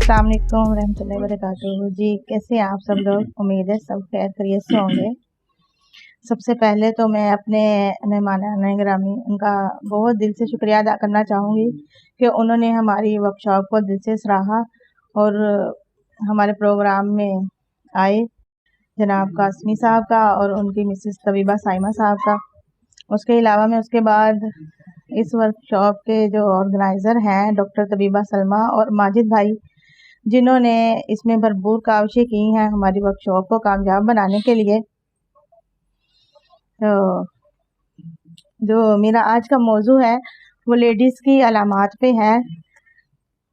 अस्सलाम वालेकुम रहमतुल्लाहि व बरकातुहू। जी कैसे हैं आप सब लोग? उम्मीद है सब खैर खैरियत से होंगे। सबसे पहले तो मैं अपने मेहमान गिरामी उनका बहुत दिल से शुक्रिया अदा करना चाहूँगी कि उन्होंने हमारी वर्कशॉप को दिल से सराहा और हमारे प्रोग्राम में आए, जनाब कासमी साहब का और उनकी मिसेस तबीबा साइमा साहब का। उसके अलावा मैं उसके बाद इस वर्कशॉप के जो ऑर्गेनाइज़र हैं डॉक्टर तबीबा सलमा और माजिद भाई, जिन्होंने इसमें भरपूर काविशें की हैं हमारी वर्कशॉप को कामयाब बनाने के लिए। तो जो मेरा आज का मौजू है वो लेडीज़ की अलामात पे है।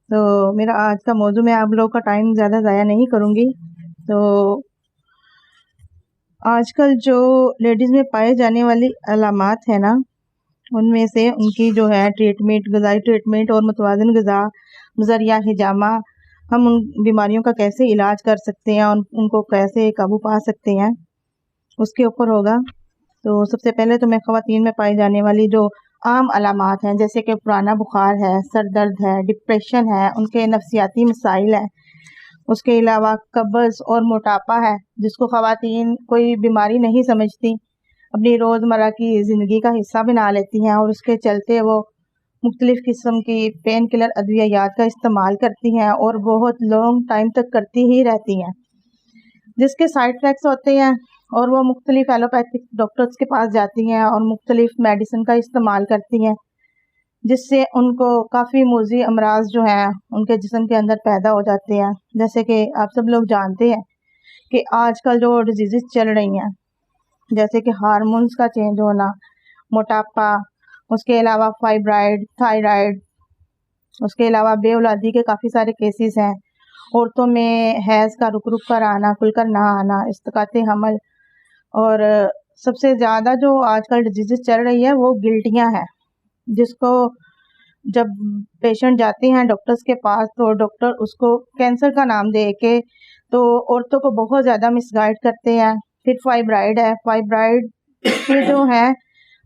तो मेरा आज का मौजू, मैं आप लोगों का टाइम ज़्यादा ज़ाया नहीं करूँगी। तो आजकल जो लेडीज़ में पाए जाने वाली अलामात है ना, उनमें से उनकी जो है ट्रीटमेंट, ग़िज़ाई ट्रीटमेंट और मुतवाज़िन ग़िज़ा ज़रिया हिजामा, हम उन बीमारियों का कैसे इलाज कर सकते हैं, उनको कैसे काबू पा सकते हैं, उसके ऊपर होगा। तो सबसे पहले तो मैं ख़वातीन में पाई जाने वाली जो आम अलामात हैं, जैसे कि पुराना बुखार है, सर दर्द है, डिप्रेशन है, उनके नफ्सियाती मसाइल हैं, उसके अलावा कब्ज़ और मोटापा है, जिसको ख़वातीन कोई बीमारी नहीं समझती, अपनी रोज़मर्रा की ज़िंदगी का हिस्सा बना लेती हैं और उसके चलते वो मुख्तलिफ़ किस्म की पेन किलर अद्वियात का इस्तेमाल करती हैं और बहुत लॉन्ग टाइम तक करती ही रहती हैं, जिसके साइड इफ़ेक्ट्स होते हैं। और वो मुख्तलिफ़ एलोपैथिक डॉक्टर्स के पास जाती हैं और मुख्तलिफ़ मेडिसिन का इस्तेमाल करती हैं, जिससे उनको काफ़ी मुज़ी अमराज जो हैं उनके जिस्म के अंदर पैदा हो जाते हैं। जैसे कि आप सब लोग जानते हैं कि आजकल जो डिजीज़ चल रही हैं, जैसे कि हार्मोन्स का चेंज होना, मोटापा, उसके अलावा फाइब्राइड, थायराइड, उसके अलावा बेऔलादी के काफ़ी सारे केसेस हैं। औरतों में हैज़ का रुक रुक कर आना, खुलकर ना आना, इस्तिक़ात हमल, और सबसे ज़्यादा जो आजकल डिजीज़ चल रही है वो गिल्टियाँ हैं, जिसको जब पेशेंट जाते हैं डॉक्टर्स के पास तो डॉक्टर उसको कैंसर का नाम दे के तो औरतों को बहुत ज़्यादा मिसगाइड करते हैं। फिर फाइब्राइड है, फाइब्राइड के जो है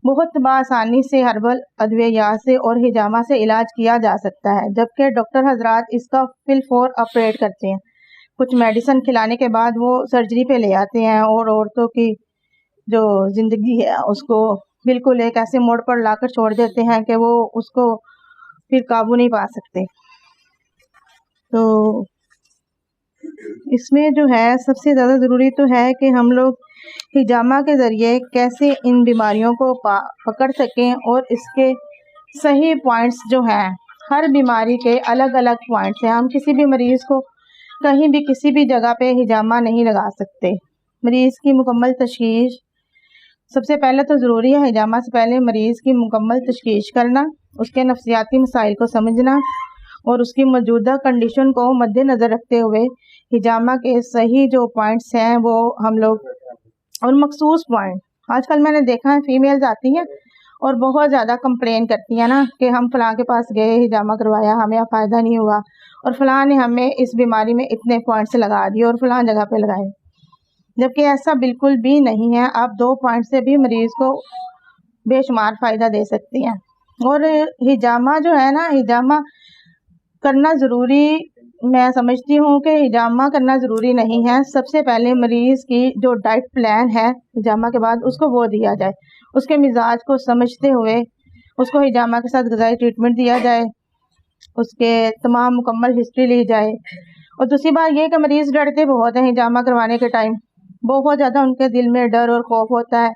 बहुत बआसानी से हर्बल अद्वियात से और हिजामा से इलाज किया जा सकता है, जबकि डॉक्टर हजरात इसका फिलफौर ऑपरेट करते हैं। कुछ मेडिसिन खिलाने के बाद वो सर्जरी पे ले आते हैं और औरतों की जो ज़िंदगी है उसको बिल्कुल एक ऐसे मोड़ पर लाकर छोड़ देते हैं कि वो उसको फिर काबू नहीं पा सकते। तो इसमें जो है सबसे ज़्यादा ज़रूरी तो है कि हम लोग हिजामा के ज़रिए कैसे इन बीमारियों को पकड़ सकें और इसके सही पॉइंट्स जो हैं, हर बीमारी के अलग अलग पॉइंट्स हैं। हम किसी भी मरीज़ को कहीं भी किसी भी जगह पे हिजामा नहीं लगा सकते। मरीज़ की मुकम्मल तशख़ीस सबसे पहले तो ज़रूरी है। हिजामा से पहले मरीज़ की मुकम्मल तशख़ीस करना, उसके नफ्सियाती मसाइल को समझना और उसकी मौजूदा कंडीशन को मद्देनज़र रखते हुए हिजामा के सही जो पॉइंट्स हैं वो हम लोग, और मखसूस पॉइंट। आजकल मैंने देखा है फीमेल्स आती हैं और बहुत ज़्यादा कंप्लेन करती हैं ना कि हम फ़लाँ के पास गए, हिजामा करवाया, हमें फ़ायदा नहीं हुआ, और फ़लाँ ने हमें इस बीमारी में इतने पॉइंट्स लगा दिए और फ़लाँ जगह पे लगाए, जबकि ऐसा बिल्कुल भी नहीं है। आप 2 पॉइंट से भी मरीज़ को बेशुमार फ़ायदा दे सकती हैं। और हिजामा जो है ना, हिजामा करना ज़रूरी, मैं समझती हूँ कि हिजामा करना ज़रूरी नहीं है। सबसे पहले मरीज़ की जो डाइट प्लान है हिजामा के बाद उसको वो दिया जाए, उसके मिजाज को समझते हुए उसको हिजामा के साथ ग़िज़ाई ट्रीटमेंट दिया जाए, उसके तमाम मुकम्मल हिस्ट्री ली जाए। और दूसरी बात ये कि मरीज़ डरते बहुत हैं हिजामा करवाने के टाइम, बहुत ज़्यादा उनके दिल में डर और खौफ होता है।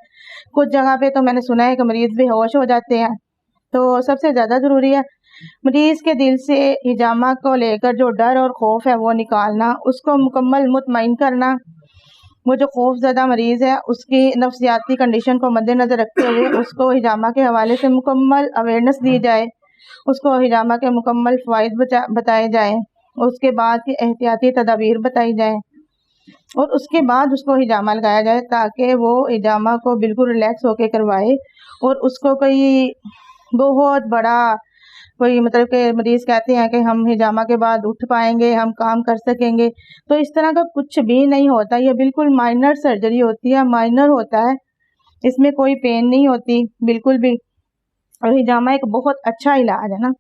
कुछ जगह पे तो मैंने सुना है कि मरीज़ बेहोश हो जाते हैं। तो सबसे ज़्यादा ज़रूरी है मरीज़ के दिल से हिजामा को लेकर जो डर और खौफ है वो निकालना, उसको मुकम्मल मुतमईन करना। वो जो खौफज़दा मरीज़ है उसकी नफ्सियाती कंडीशन को मद्देनज़र रखते हुए उसको हिजामा के हवाले से मुकम्मल अवेयरनेस दी जाए, उसको हिजामा के मुकम्मल फ़वाइद बताए जाएँ, उसके बाद की एहतियाती तदाबीर बताई जाए और उसके बाद उसको हिजामा लगाया जाए, ताकि वो हिजामा को बिल्कुल रिलैक्स होकर करवाए और उसको कोई बहुत बड़ा कोई मतलब कि मरीज़ कहते हैं कि हम हिजामा के बाद उठ पाएंगे, हम काम कर सकेंगे, तो इस तरह का कुछ भी नहीं होता। ये बिल्कुल माइनर सर्जरी होती है, माइनर होता है, इसमें कोई पेन नहीं होती बिल्कुल भी। और हिजामा एक बहुत अच्छा इलाज है ना,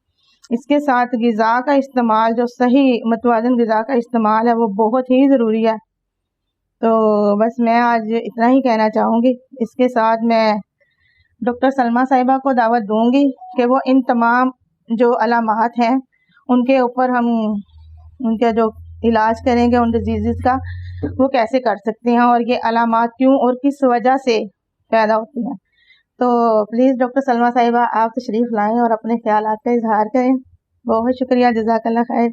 اس کے ساتھ غذا کا استعمال، جو صحیح متوازن غذا کا استعمال ہے وہ بہت ہی ضروری ہے۔ تو بس میں آج اتنا ہی کہنا چاہوں گی۔ اس کے ساتھ میں ڈاکٹر سلمیٰ صاحبہ کو دعوت دوں گی کہ وہ ان تمام جو علامات ہیں ان کے اوپر ہم ان کا جو علاج کریں گے ان ڈیزیزز کا، وہ کیسے کر سکتے ہیں اور یہ علامات کیوں اور کس وجہ سے پیدا ہوتی ہیں۔ تو پلیز ڈاکٹر سلمیٰ صاحبہ آپ تشریف لائیں اور اپنے خیالات کا اظہار کریں۔ بہت شکریہ، جزاک اللہ خیر۔